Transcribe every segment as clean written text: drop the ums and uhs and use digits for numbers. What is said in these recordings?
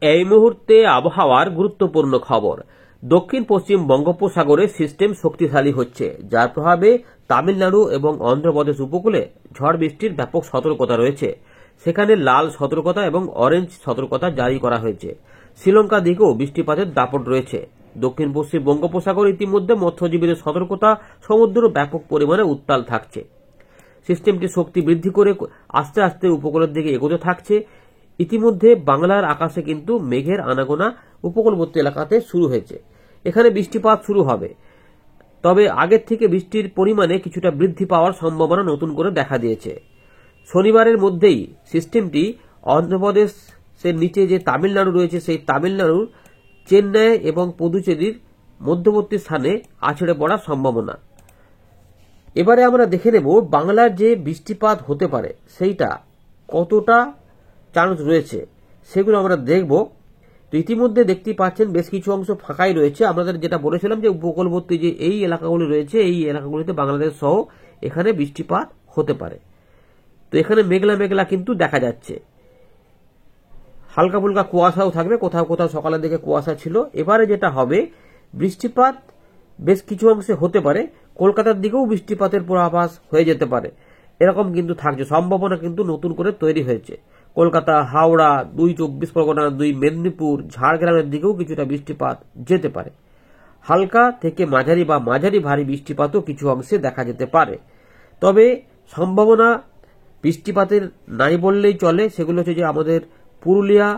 এই মুহূর্তে আবহাওয়ার গুরুত্বপূর্ণ খবর। দক্ষিণ পশ্চিম বঙ্গোপসাগরে সিস্টেম শক্তিশালী হচ্ছে, যার প্রভাবে তামিলনাড়ু এবং অন্ধ্রপ্রদেশ উপকূলে ঝড় বৃষ্টির ব্যাপক সতর্কতা রয়েছে। সেখানে লাল সতর্কতা এবং অরেঞ্জ সতর্কতা জারি করা হয়েছে। শ্রীলঙ্কার দিকেও বৃষ্টিপাতের দাপট রয়েছে। দক্ষিণ পশ্চিম বঙ্গোপসাগর ইতিমধ্যে মৎস্যজীবীদের সতর্কতা, সমুদ্র ব্যাপক পরিমাণে উত্তাল থাকছে। সিস্টেমটি শক্তি বৃদ্ধি করে আস্তে আস্তে উপকূলের দিকে এগোতে থাকছে। ইতিমধ্যে বাংলার আকাশে কিন্তু মেঘের আনাগোনা উপকূলবর্তী এলাকাতে শুরু হয়েছে। এখানে বৃষ্টিপাত শুরু হবে, তবে আগের থেকে বৃষ্টির পরিমাণে কিছুটা বৃদ্ধি পাওয়ার সম্ভাবনা নতুন করে দেখা দিয়েছে। শনিবারের মধ্যেই সিস্টেমটি অন্ধ্রপ্রদেশের নিচে যে তামিলনাড়ু রয়েছে, সেই তামিলনাড়ুর চেন্নাই এবং পুদুচেরির মধ্যবর্তী স্থানে আছড়ে পড়ার সম্ভাবনা। এবারে আমরা দেখে নেব বাংলার যে বৃষ্টিপাত হতে পারে সেইটা কতটা চান্স রয়েছে, সেগুলো আমরা দেখব। তো ইতিমধ্যে দেখতেই পাচ্ছেন বেশ কিছু অংশ ফাঁকাই রয়েছে। আমাদের যেটা বলেছিলাম যে উপকূলবর্তী যে এই এলাকাগুলি রয়েছে, এই এলাকাগুলিতে বাংলাদেশ সহ এখানে বৃষ্টিপাত হতে পারে। তো এখানে মেঘলা মেঘলা কিন্তু দেখা যাচ্ছে, হালকা ফুলকা কুয়াশাও থাকবে, কোথাও কোথাও সকালের দিকে কুয়াশা ছিল। এবারে যেটা হবে, বৃষ্টিপাত বেশ কিছু অংশে হতে পারে, কলকাতার দিকেও বৃষ্টিপাতের পূর্বাভাস হয়ে যেতে পারে, এরকম কিন্তু থাকছে। সম্ভাবনা কিন্তু নতুন করে তৈরি হয়েছে। কলকাতা, হাওড়া, 2 চব্বিশ পরগনা, 2 মেদিনীপুর, ঝাড়গ্রামের দিকেও কিছুটা বৃষ্টিপাত যেতে পারে। হালকা থেকে মাঝারি বা মাঝারি ভারী বৃষ্টিপাতও কিছু অংশে দেখা যেতে পারে। তবে সম্ভাবনা বৃষ্টিপাতের নাই বললেই চলে। সেগুলো হচ্ছে যে আমাদের পুরুলিয়া,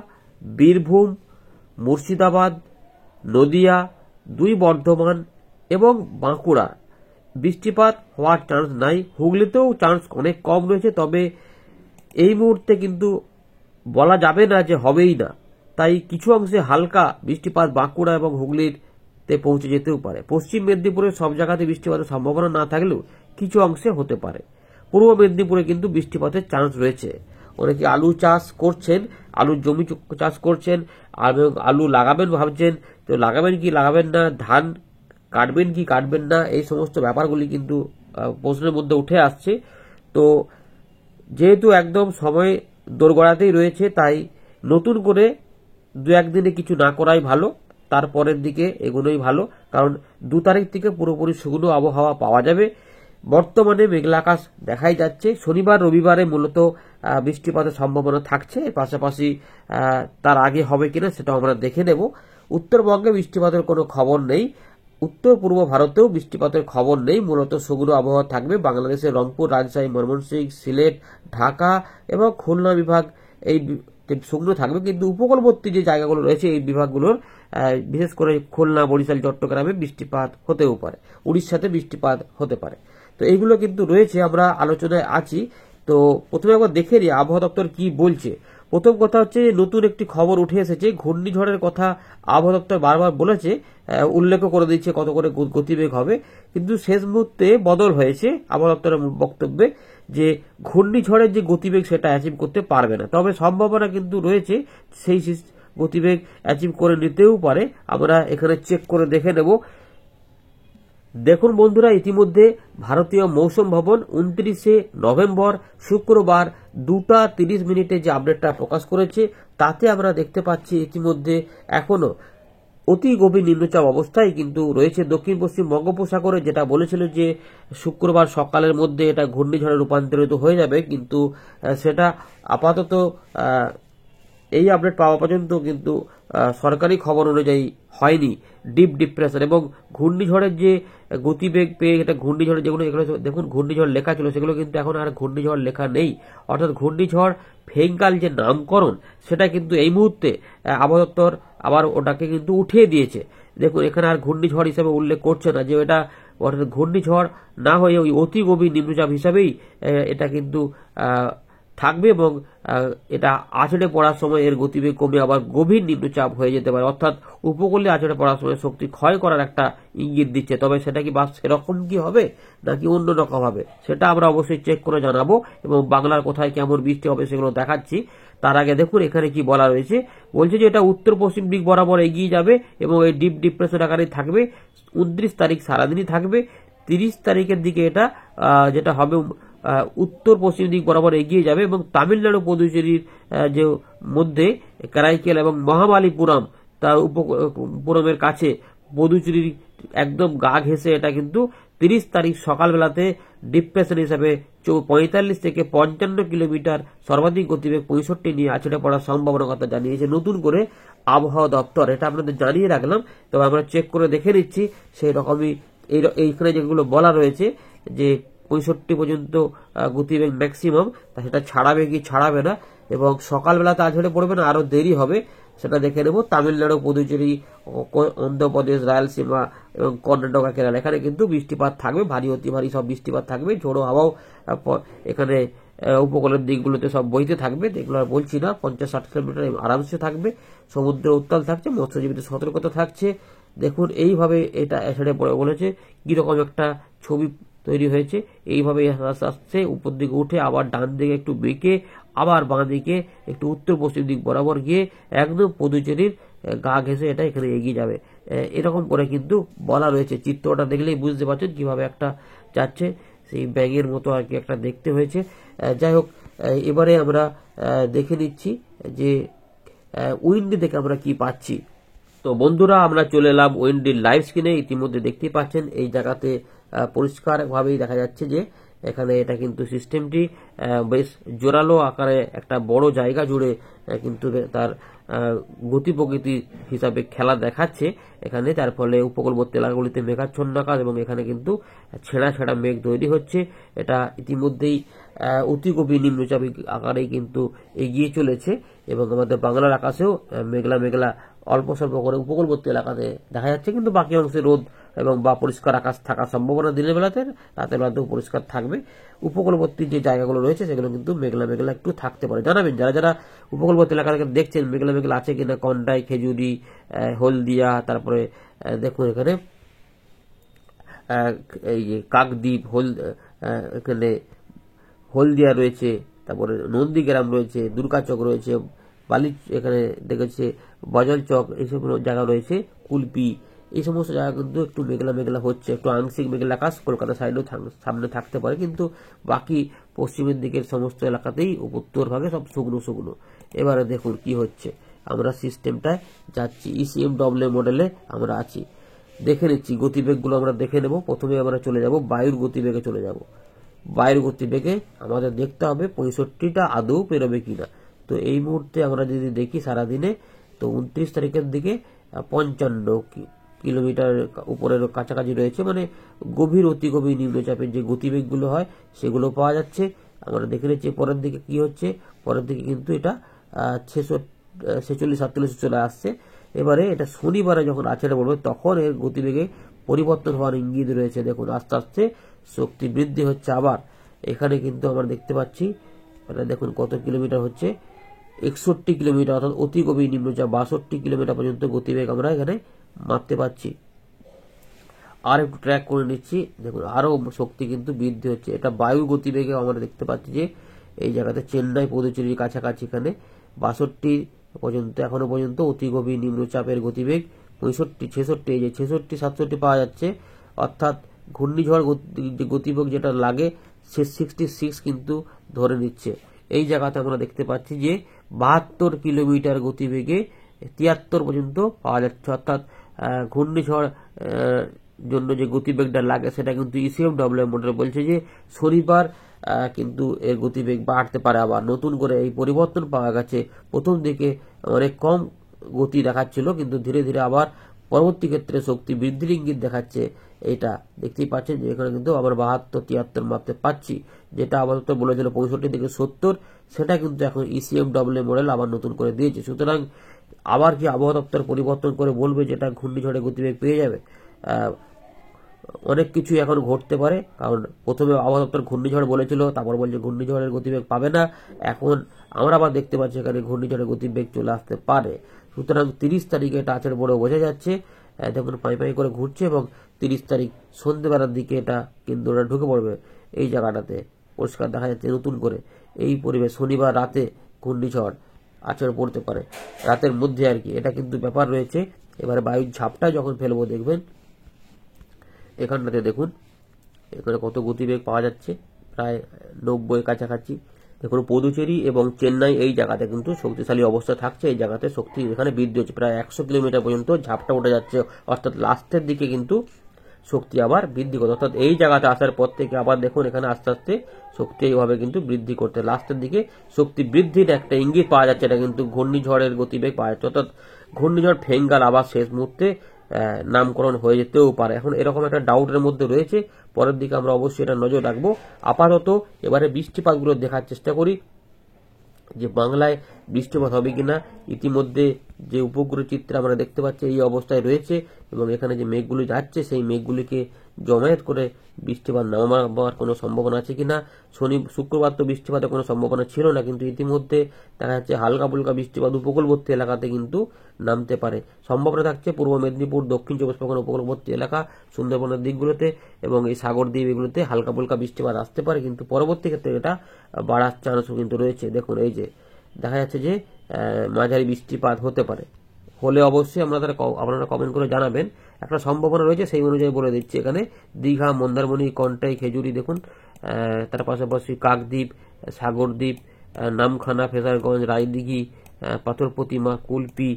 বীরভূম, মুর্শিদাবাদ, নদিয়া, 2 বর্ধমান এবং বাঁকুড়া বৃষ্টিপাত হওয়ার চান্স নাই। হুগলিতেও চান্স অনেক কম রয়েছে, তবে এই মুহূর্তে কিন্তু বলা যাবে না যে হবেই না। তাই কিছু অংশে হালকা বৃষ্টিপাত বাঁকুড়া এবং হুগলিতে পৌঁছে যেতেও পারে। পশ্চিম মেদিনীপুরের সব জায়গাতে বৃষ্টিপাতের সম্ভাবনা না থাকলেও কিছু অংশে হতে পারে। পূর্ব মেদিনীপুরে কিন্তু বৃষ্টিপাতের চান্স রয়েছে। অনেকে আলু চাষ করছেন, আলুর জমি চাষ করছেন, আলু লাগাবেন ভাবছেন, তো লাগাবেন কি লাগাবেন না, ধান কাটবেন কি কাটবেন না, এই সমস্ত ব্যাপারগুলি কিন্তু প্রশ্নের মধ্যে উঠে আসছে। তো যেহেতু একদম সময় দোরগোড়াতেই রয়েছে, তাই নতুন করে 2-1 দিনে কিছু না করাই ভালো, তারপরের দিকে এগোনোই ভালো। কারণ 2 তারিখ থেকে পুরোপুরি শুকনো আবহাওয়া পাওয়া যাবে। বর্তমানে মেঘলা আকাশ দেখাই যাচ্ছে। শনিবার রবিবারে মূলত বৃষ্টিপাতের সম্ভাবনা থাকছে। এর পাশাপাশি তার আগে হবে কিনা সেটা আমরা দেখে নেব। উত্তরবঙ্গে বৃষ্টিপাতের কোনো খবর নেই, উত্তর পূর্ব ভারতেও বৃষ্টিপাতের খবর নেই। মূলত শুকনো আবহাওয়া থাকবে। বাংলাদেশের রংপুর, রাজশাহী, ময়মনসিংহ, সিলেট, ঢাকা এবং খুলনা বিভাগ এই শুকনো থাকবে, কিন্তু উপকূলবর্তী যে জায়গাগুলো রয়েছে এই বিভাগগুলোর বিশেষ করে খুলনা, বরিশাল, চট্টগ্রামে বৃষ্টিপাত হতেও পারে, উড়িষ্যাতে বৃষ্টিপাত হতে পারে। তো এইগুলো কিন্তু রয়েছে, আমরা আলোচনায় আছি। তো প্রথমে একবার দেখে নিই আবহাওয়া দপ্তর কি বলছে। প্রথম কথা হচ্ছে নতুন একটি খবর উঠে এসেছে। ঘূর্ণিঝড়ের কথা আবহাওয়া দপ্তর বারবার বলেছে, উল্লেখ করে দিচ্ছে কত করে গতিবেগ হবে, কিন্তু শেষ মুহূর্তে বদল হয়েছে আবহাওয়া দপ্তরের বক্তব্যে যে ঘূর্ণিঝড়ের যে গতিবেগ সেটা অ্যাচিভ করতে পারবে না। তবে সম্ভাবনা কিন্তু রয়েছে সেই গতিবেগ অ্যাচিভ করে নিতেও পারে। আমরা এখানে চেক করে দেখে নেব। দেখুন বন্ধুরা, ইতিমধ্যে ভারতীয় মৌসুম ভবন 29শে নভেম্বর শুক্রবার 2:30 যে আপডেটটা প্রকাশ করেছে, তাতে আমরা দেখতে পাচ্ছি ইতিমধ্যে এখনো অতি গভীর নিম্নচাপ অবস্থায় কিন্তু রয়েছে দক্ষিণ পশ্চিম বঙ্গোপসাগরে। যেটা বলেছিল যে শুক্রবার সকালের মধ্যে এটা ঘূর্ণিঝড়ে রূপান্তরিত হয়ে যাবে, কিন্তু সেটা আপাতত এই আপডেট পাওয়া পর্যন্ত কিন্তু সরকারি খবর অনুযায়ী হয়নি। ডিপ ডিপ্রেশন এবং ঘূর্ণিঝড়ের যে গতিবেগ পেয়ে এটা ঘূর্ণিঝড়ের যেগুলো এগুলো দেখুন ঘূর্ণিঝড় লেখা ছিল, সেগুলো কিন্তু এখন আর ঘূর্ণিঝড় লেখা নেই। অর্থাৎ ঘূর্ণিঝড় ফেঙ্গাল যে নামকরণ সেটা কিন্তু এই মুহূর্তে আবহাওয়া দপ্তর আবার ওটাকে কিন্তু উঠিয়ে দিয়েছে। দেখুন এখানে আর ঘূর্ণিঝড় হিসেবে উল্লেখ করছে না, যে এটা অর্থাৎ ঘূর্ণিঝড় না হয়ে ওই অতি গভীর নিম্নচাপ হিসাবেই এটা কিন্তু থাকবে এবং এটা আছড়ে পড়ার সময় এর গতিবেগ কমে আবার গভীর নিম্নচাপ হয়ে যেতে পারে। অর্থাৎ উপকূলে আছড়ে পড়ার সময় শক্তি ক্ষয় করার একটা ইঙ্গিত দিচ্ছে। তবে সেটা কি বা সেরকম কি হবে নাকি অন্য রকম হবে সেটা আমরা অবশ্যই চেক করে জানাবো, এবং বাংলার কোথায় কেমন বৃষ্টি হবে সেগুলো দেখাচ্ছি। তার আগে দেখুন এখানে কি বলা রয়েছে। বলছে যে এটা উত্তর পশ্চিম দিক বরাবর এগিয়ে যাবে এবং এই ডিপ ডিপ্রেশন আকারে থাকবে। 29 তারিখ সারাদিনই থাকবে। 30 তারিখের দিকে এটা যেটা হবে উত্তর পশ্চিম দিক বরাবর এগিয়ে যাবে এবং তামিলনাড়ু পুদুচেরির যে মধ্যে কারাইকেল এবং মহাবালিপুরম তার পুরমের কাছে পুদুচেরির একদম গা ঘেঁষে এটা কিন্তু 30 তারিখ সকালবেলাতে ডিপ্রেশন হিসাবে 45 থেকে 55 কিলোমিটার সর্বাধিক গতিবেগ 65 নিয়ে আছড়ে পড়ার সম্ভাবনার কথা জানিয়েছে নতুন করে আবহাওয়া দপ্তর। এটা আপনাদের জানিয়ে রাখলাম, তবে আমরা চেক করে দেখে নিচ্ছি সেই রকমই এইখানে যেগুলো বলা রয়েছে যে 65 পর্যন্ত গতিবেগ ম্যাক্সিমাম, তা সেটা ছাড়াবে কি ছাড়াবে না এবং সকালবেলাতে আছড়ে পড়বে না আরো দেরি হবে সেটা দেখে নেব। তামিলনাড়ু, পুদুচেরি, অন্ধ্রপ্রদেশ, রায়লসীমা এবং কর্ণাটক, কেরালা এখানে কিন্তু বৃষ্টিপাত থাকবে, ভারী অতি ভারী সব বৃষ্টিপাত থাকবে। ঝোড়ো হাওয়াও এখানে উপকূলের দিকগুলোতে সব বইতে থাকবে, এগুলো আর বলছি না। 50-60 কিলোমিটার আরামসে থাকবে। সমুদ্র উত্তাল থাকছে, মৎস্যজীবীদের সতর্কতা থাকছে। দেখুন এইভাবে এটা এসে পড়ে বলেছে কিরকম একটা ছবি তৈরি হয়েছে। এইভাবে আস্তে আস্তে উপর দিকে উঠে আবার ডান দিকে একটু বেঁকে আবার বাঁ দিকে একটু উত্তর পশ্চিম দিক বরাবর গিয়ে একদম পুদুচেরির গা ঘেঁষে এটা এখানে এগিয়ে যাবে, এরকম করে কিন্তু বলা রয়েছে। চিত্রটা দেখলেই বুঝতে পারছেন কিভাবে একটা যাচ্ছে, সেই ব্যাগের মতো আর কি একটা দেখতে হয়েছে। যাই হোক, এবারে আমরা দেখে নিচ্ছি যে উইন্ডি থেকে আমরা কি পাচ্ছি। তো বন্ধুরা, আমরা চলে এলাম উইন্ডির লাইভ স্ক্রিনে। ইতিমধ্যে দেখতেই পাচ্ছেন এই জায়গাতে পরিষ্কারভাবেই দেখা যাচ্ছে যে এখানে এটা কিন্তু সিস্টেমটি বেশ জোরালো আকারে একটা বড় জায়গা জুড়ে কিন্তু তার গতি প্রকৃতি হিসাবে খেলা দেখাচ্ছে এখানে। তার ফলে উপকূলবর্তী এলাকাগুলিতে মেঘাচ্ছন্ন আকাশ এবং এখানে কিন্তু ছেঁড়া ছেঁড়া মেঘ তৈরি হচ্ছে। এটা ইতিমধ্যেই অতি গভীর নিম্নচাপ আকারেই কিন্তু এগিয়ে চলেছে এবং আমাদের বাংলার আকাশেও মেঘলা মেঘলা অল্প স্বল্প করে উপকূলবর্তী এলাকাতে দেখা যাচ্ছে, কিন্তু বাকি অংশে রোদ এবং বা পরিষ্কার আকাশ থাকার সম্ভাবনা দিনের বেলাতে, রাতের বেলাতেও পরিষ্কার থাকবে। উপকূলবর্তী যে জায়গাগুলো রয়েছে সেগুলো কিন্তু মেঘলা মেঘলা একটু থাকতে পারে। জানাবেন যারা যারা উপকূলবর্তী এলাকা থেকে দেখছেন মেঘলা মেঘলা আছে কিনা। কন্টাই, খেজুরি, হলদিয়া, তারপরে দেখুন এখানে এই যে কাকদ্বীপ, এখানে হলদিয়া রয়েছে, তারপরে নন্দীগ্রাম রয়েছে, দুর্গাচক রয়েছে, বালি এখানে দেখেছে বজল চক, এইসব জায়গা রয়েছে, কুলপি, এই সমস্ত জায়গা কিন্তু একটু মেঘলা মেঘলা হচ্ছে, একটু আংশিক মেঘলা আকাশ কলকাতা সাইডেও সামনে থাকতে পারে, কিন্তু বাকি পশ্চিমের দিকের সমস্ত এলাকাতেই উত্তর ভাগে সব শুকনো শুকনো। এবারে দেখুন কি হচ্ছে, আমরা সিস্টেমটায় যাচ্ছি, ECMW মডেলে আমরা আছি। দেখে নিচ্ছি গতিবেগগুলো আমরা দেখে নেব। প্রথমে আমরা চলে যাব বায়ুর গতিবেগে চলে যাব। বায়ুর গতিবেগে আমাদের দেখতে হবে 65টা আদৌ পেরোবে কিনা। তো এই মুহূর্তে আমরা যদি দেখি সারাদিনে, তো 29 তারিখের দিকে 55 কিলোমিটার উপরের কাছাকাছি রয়েছে, মানে গভীর অতি গভীর নিম্নচাপের যে গতিবেগগুলো হয় সেগুলো পাওয়া যাচ্ছে। আমরা দেখে নিচ্ছি পরের দিকে কি হচ্ছে। পরের দিকে কিন্তু এটা 46-47 চলে আসছে। এবারে এটা শনিবারে যখন আছড়ে পড়বে তখন এর গতিবেগে পরিবর্তন হওয়ার ইঙ্গিত রয়েছে। দেখুন আস্তে আস্তে শক্তি বৃদ্ধি হচ্ছে। আবার এখানে কিন্তু আমরা দেখতে পাচ্ছি এটা দেখুন কত কিলোমিটার হচ্ছে, 61 কিলোমিটার, অর্থাৎ অতি গভীর নিম্নচাপ 62 কিলোমিটার পর্যন্ত গতিবেগ আমরা এখানে মাপতে পারছি। আর একটু ট্র্যাক করে নিচ্ছি, দেখুন আরো শক্তি কিন্তু বৃদ্ধি হচ্ছে। এটা বায়ু গতিবেগে আমরা দেখতে পাচ্ছি যে এই জায়গাতে চেন্নাই পুদুচেরির কাছাকাছি এখানে 62 পর্যন্ত এখনো পর্যন্ত অতি গভীর নিম্নচাপের গতিবেগ 65, 66, এই যে 66, 67 পাওয়া যাচ্ছে, অর্থাৎ ঘূর্ণিঝড় গতিবেগ যেটা লাগে সে 66 কিন্তু ধরে নিচ্ছে। এই জায়গাতে আমরা দেখতে পাচ্ছি যে 72 কিলোমিটার গতিবেগে 73 পর্যন্ত পাওয়া যাচ্ছে, অর্থাৎ ঘূর্ণিঝড় জন্য যে গতিবেগটা লাগে সেটা কিন্তু ECMW মডেল বলছে যে শনিবার কিন্তু এর গতিবেগ বাড়তে পারে। আবার নতুন করে এই পরিবর্তন পাওয়া গেছে। প্রথম দিকে অনেক কম গতি দেখাচ্ছিল, কিন্তু ধীরে ধীরে আবার পরবর্তী ক্ষেত্রে শক্তি বৃদ্ধির ইঙ্গিত দেখাচ্ছে। এটা দেখতেই পাচ্ছেন যে এখানে কিন্তু আবার 72-73 মাপতে পাচ্ছি, যেটা আপাতত বলেছিল 65 থেকে 70, সেটা কিন্তু এখন ECMW মডেল আবার নতুন করে দিয়েছে। সুতরাং আবার কি আবহাওয়া দপ্তর পরিবর্তন করে বলবে যেটা ঘূর্ণিঝড়ে গতিবেগ পেয়ে যাবে? অনেক কিছু এখন ঘটতে পারে, কারণ প্রথমে আবহাওয়া দপ্তর ঘূর্ণিঝড় বলেছিল, তারপর বলছে ঘূর্ণিঝড়ের গতিবেগ পাবে না। এখন আমরা আবার দেখতে পাচ্ছি এখানে ঘূর্ণিঝড়ের গতিবেগ চলে আসতে পারে। সুতরাং 30 তারিখে এটা আছড়ে পড়ে বোঝা যাচ্ছে, দেখুন পাই পাই করে ঘুরছে এবং 30 তারিখ সন্ধ্যেবেলার দিকে এটা কিন্তু ওটা ঢুকে পড়বে এই জায়গাটাতে, পরিষ্কার দেখা যাচ্ছে নতুন করে এই পরিবেশ। শনিবার রাতে ঘূর্ণিঝড় আছড়ে পড়তে পারে, রাতের মধ্যে আর কি, এটা কিন্তু ব্যাপার রয়েছে। এবারে বায়ুর ঝাপটা যখন ফেলবো দেখবেন এখানটাতে দেখুন এখানে কত গতিবেগ পাওয়া যাচ্ছে, প্রায় 90 কাছাকাছি। দেখুন পুদুচেরি এবং চেন্নাই এই জায়গাতে কিন্তু শক্তিশালী অবস্থা থাকছে, এই জায়গাতে শক্তি এখানে বৃদ্ধি হচ্ছে, প্রায় 100 কিলোমিটার পর্যন্ত ঝাপটা উঠে যাচ্ছে, অর্থাৎ লাস্টের দিকে কিন্তু শক্তি আবার বৃদ্ধি করতে, অর্থাৎ এই জায়গাতে আসার পর থেকে আবার দেখুন এখানে আস্তে আস্তে শক্তি এইভাবে কিন্তু বৃদ্ধি করতে, লাস্টের দিকে শক্তি বৃদ্ধির একটা ইঙ্গিত পাওয়া যাচ্ছে। এটা কিন্তু ঘূর্ণিঝড়ের গতিবেগ পাওয়া যাচ্ছে, অর্থাৎ ঘূর্ণিঝড় ফেঙ্গাল আবার শেষ মুহূর্তে নামকরণ হয়ে যেতেও পারে। এখন এরকম একটা ডাউটের মধ্যে রয়েছে, পরের দিকে আমরা অবশ্যই এটা নজর রাখবো। আপাতত এবারে বৃষ্টিপাতগুলো দেখার চেষ্টা করি যে বাংলায় বৃষ্টিপাত হবে কিনা। ইতিমধ্যে যে উপগ্রহ চিত্রে আমরা দেখতে পাচ্ছি এই অবস্থায় রয়েছে, এবং এখানে যে মেঘগুলি যাচ্ছে সেই মেঘগুলিকে জমায়েত করে বৃষ্টিপাত নামাবার কোনো সম্ভাবনা আছে কিনা। শুক্রবার তো বৃষ্টিপাতের কোনো সম্ভাবনা ছিল না, কিন্তু ইতিমধ্যে দেখা যাচ্ছে হালকা ফুলকা বৃষ্টিপাত উপকূলবর্তী এলাকাতে কিন্তু নামতে পারে। সম্ভাবনা থাকছে পূর্ব মেদিনীপুর, দক্ষিণ চব্বিশ পরগনা উপকূলবর্তী এলাকা, সুন্দরবনের দিকগুলোতে এবং এই সাগর দ্বীপ এগুলোতে হালকা ফুলকা বৃষ্টিপাত আসতে পারে, কিন্তু পরবর্তী ক্ষেত্রে এটা বাড়ার চান্সও কিন্তু রয়েছে। দেখুন এই যে দেখা যাচ্ছে যে মাঝারি বৃষ্টিপাত হতে পারে, হলে অবশ্যই আপনারা কমেন্ট করে জানাবেন। একটা সম্ভাবনা রয়েছে সেই অনুযায়ী বলে দিচ্ছি। এখানে দীঘা, মন্দারমণি, কন্টাই, খেজুরি দেখুন, তার পাশাপাশি কাকদ্বীপ, সাগরদ্বীপ, নামখানা, ফেজারগঞ্জ, রায়দিঘি, পাথর প্রতিমা, কুলপি,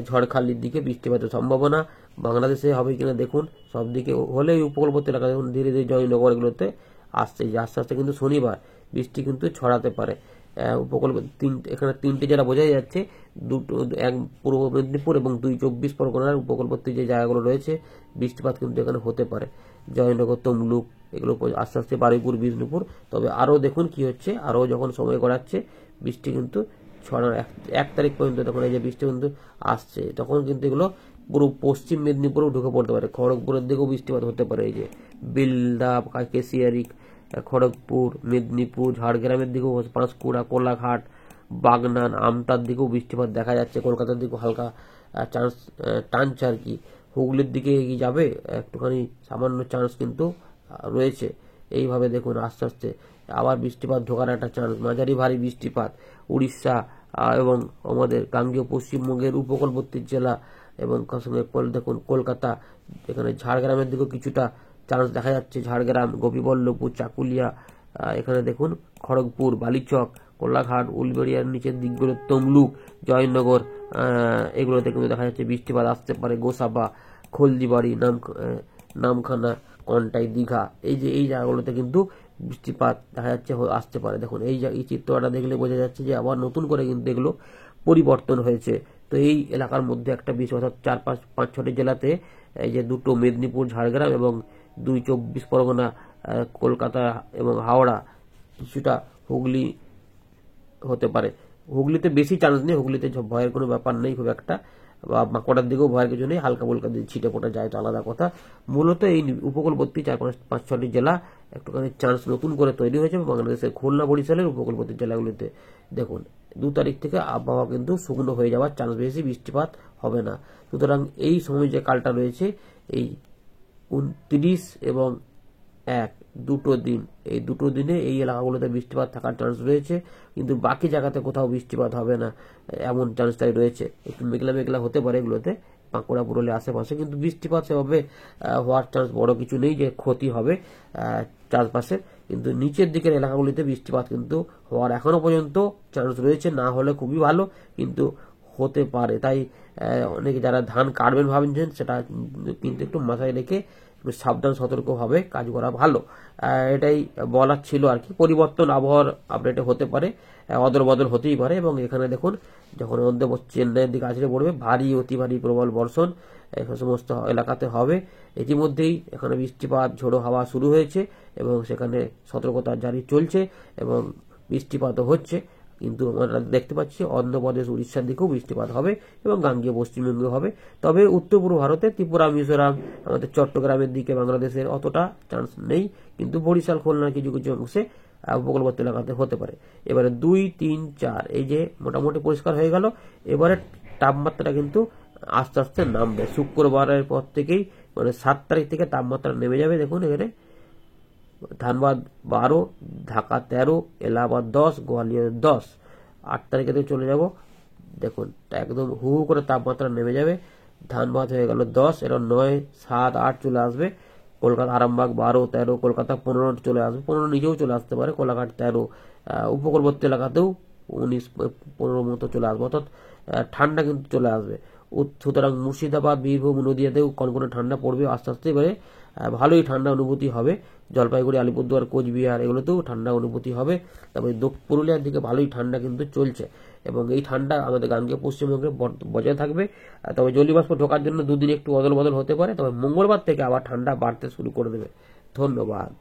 ঝড়খালির দিকে বৃষ্টিপাতের সম্ভাবনা। বাংলাদেশে হবে কিনা দেখুন, সব দিকে হলে উপকূলবর্তী এলাকা দেখুন ধীরে ধীরে জয়নগর এগুলোতে আসছে, যে আস্তে আস্তে কিন্তু শনিবার বৃষ্টি কিন্তু ছড়াতে পারে। এখানে তিনটে জেলা বোঝাই যাচ্ছে, এক পূর্ব মেদিনীপুর এবং 2 চব্বিশ পরগনার উপকূলবর্তী যে জায়গাগুলো রয়েছে বৃষ্টিপাত কিন্তু এখানে হতে পারে। জয়নগর, তমলুক এগুলো আস্তে আস্তে বারুইপুর, বিষ্ণুপুর। তবে আরও দেখুন কি হচ্ছে, আরও যখন সময় গড়াচ্ছে বৃষ্টি কিন্তু ছড়ানো 1 তারিখ পর্যন্ত তখন এই যে বৃষ্টি কিন্তু আসছে, তখন কিন্তু এগুলো পুরো পশ্চিম মেদিনীপুরেও ঢুকে পড়তে পারে, খড়গপুরের দিকেও বৃষ্টিপাত হতে পারে। এই যে বিলদা, কেশিয়ারি, খড়গপুর, মেদিনীপুর, ঝাড়গ্রামের দিকেও, পাঁশকুড়া, কোলাঘাট, বাগনান, আমতার দিকেও বৃষ্টিপাত দেখা যাচ্ছে, কলকাতার দিকেও হালকা চান্স টানছে আর কি। হুগলির দিকে এগিয়ে যাবে, একটুখানি সামান্য চান্স কিন্তু রয়েছে। এইভাবে দেখুন আস্তে আস্তে আবার বৃষ্টিপাত ঢোকার একটা চান্স, মাঝারি ভারী বৃষ্টিপাত উড়িষ্যা এবং আমাদের গাঙ্গেয় পশ্চিমবঙ্গের উপকূলবর্তী জেলা এবং সঙ্গে দেখুন কলকাতা, এখানে ঝাড়গ্রামের দিকেও কিছুটা চান্স দেখা যাচ্ছে, ঝাড়গ্রাম, গোপীবল্লভপুর, চাকুলিয়া, এখানে দেখুন খড়গপুর, বালিচক, কোলাঘাট, উলবেড়িয়ার নিচের দিকগুলো, তমলুক, জয়নগর এগুলোতে কিন্তু দেখা যাচ্ছে বৃষ্টিপাত আসতে পারে। গোসাবা, খলদিবাড়ি, নামখানা, কন্টাই, দীঘা এই জায়গাগুলোতে কিন্তু বৃষ্টিপাত দেখা যাচ্ছে আসতে পারে। দেখুন এই চিত্রটা দেখলে বোঝা যাচ্ছে যে আবার নতুন করে কিন্তু এগুলো পরিবর্তন হয়েছে। তো এই এলাকার মধ্যে একটা বিষয়, অর্থাৎ 4-5-6টি জেলাতে এই যে দুটো মেদিনীপুর, ঝাড়গ্রাম এবং 2 চব্বিশ পরগনা, কলকাতা এবং হাওড়া, কিছুটা হুগলি হতে পারে। হুগলিতে বেশি চান্স নেই, হুগলিতে ভয়ের কোনো ব্যাপার নেই খুব একটা, বা বাঁকুড়ার দিকেও ভয়ের কিছু নেই, হালকা ফুলকা ছিটে ফোটা যায় তো আলাদা কথা। মূলত এই উপকূলবর্তী 4-5-6টি জেলা একটুখানি চান্স নতুন করে তৈরি হয়েছে বাংলাদেশের খুলনা, বরিশালের উপকূলবর্তী জেলাগুলিতে। দেখুন 2 তারিখ থেকে আবহাওয়া কিন্তু শুকনো হয়ে যাওয়ার চান্স, বেশি বৃষ্টিপাত হবে না। সুতরাং এই সময় যে কালটা রয়েছে এই 29 এবং 1 দুটো দিন, এই দুটো দিনে এই এলাকাগুলোতে বৃষ্টিপাত থাকার চান্স রয়েছে, কিন্তু বাকি জায়গাতে কোথাও বৃষ্টিপাত হবে না এমন চান্সটাই রয়েছে। একটু মেঘলা মেঘলা হতে পারে এগুলোতে, বাঁকুড়া, পুরুলিয়া আশেপাশে, কিন্তু বৃষ্টিপাত সেভাবে হওয়ার চান্স বড় কিছু নেই যে ক্ষতি হবে চারপাশে। কিন্তু নিচের দিকের এলাকাগুলিতে বৃষ্টিপাত কিন্তু হওয়ার এখনো পর্যন্ত চান্স রয়েছে, না হলে খুবই ভালো, কিন্তু হতে পারে। তাই অনেকে যারা ধান কাটবেন ভাবছেন সেটা কিন্তু একটু মাথায় রেখে সাবধান সতর্কভাবে কাজ করা ভালো। এটাই বলার ছিল আর কি। পরিবর্তন আবহাওয়ার আপডেটে হতে পারে, অদল বদল হতেই পারে। এবং এখানে দেখুন যখন চেন্নাইয়ের দিকে আছড়ে পড়বে ভারী অতি ভারী প্রবল বর্ষণ সমস্ত এলাকাতে হবে। ইতিমধ্যেই এখানে বৃষ্টিপাত, ঝোড়ো হাওয়া শুরু হয়েছে এবং সেখানে সতর্কতা জারি চলছে এবং বৃষ্টিপাতও হচ্ছে। কিন্তু আমরা দেখতে পাচ্ছি অন্ধ্রপ্রদেশ, উড়িষ্যার দিকেও বৃষ্টিপাত হবে এবং গাঙ্গেয় পশ্চিমবঙ্গে হবে। তবে উত্তর পূর্ব ভারতে ত্রিপুরা, মিজোরাম, আমাদের চট্টগ্রামের দিকে বাংলাদেশের অতটা চান্স নেই, কিন্তু বরিশাল, খুলনার কিছু কিছু অংশে উপকূলবর্তী এলাকাতে হতে পারে। এবারে 2, 3, 4 এই যে মোটামুটি পরিষ্কার হয়ে গেল। এবারে তাপমাত্রা কিন্তু আস্তে আস্তে নামবে শুক্রবারের পর থেকেই, মানে 7 তারিখ থেকে তাপমাত্রা নেমে যাবে। দেখুন এখানে ধানবাদ 12, ঢাকা 13, এলাহাবাদ 10, গোয়ালিয়র 10। 8 তারিখে চলে যাব, দেখুন একদম হু করে তাপমাত্রা নেমে যাবে। ধানবাদ হয়ে গেল 10, এরা 9, 7, 8 চলে আসবে। কলকাতা আরামবাগ 12, 13, কলকাতা 15 চলে আসবে, 15 নিচেও চলে আসতে পারে, কোলাঘাট 13, উপকূলবর্তী এলাকাতেও 19-15 মতো চলে আসবে, অর্থাৎ ঠান্ডা কিন্তু চলে আসবে। সুতরাং মুর্শিদাবাদ, বীরভূম, নদিয়াতেও কনকনে ঠান্ডা পড়বে আস্তে আস্তে, এবারে ভালোই ঠান্ডা অনুভূতি হবে। জলপাইগুড়ি, আলিপুরদুয়ার, কোচবিহার এগুলোতেও ঠান্ডা অনুভূতি হবে। তবে পুরুলিয়ার দিকে ভালোই ঠান্ডা কিন্তু চলছে, এবং এই ঠান্ডা আমাদের গাঙ্গেয় পশ্চিমবঙ্গে বজায় থাকবে। তবে জলীয়বাষ্প ঢোকার জন্য দুদিন একটু অদল বদল হতে পারে, তবে মঙ্গলবার থেকে আবার ঠান্ডা বাড়তে শুরু করে দেবে। ধন্যবাদ।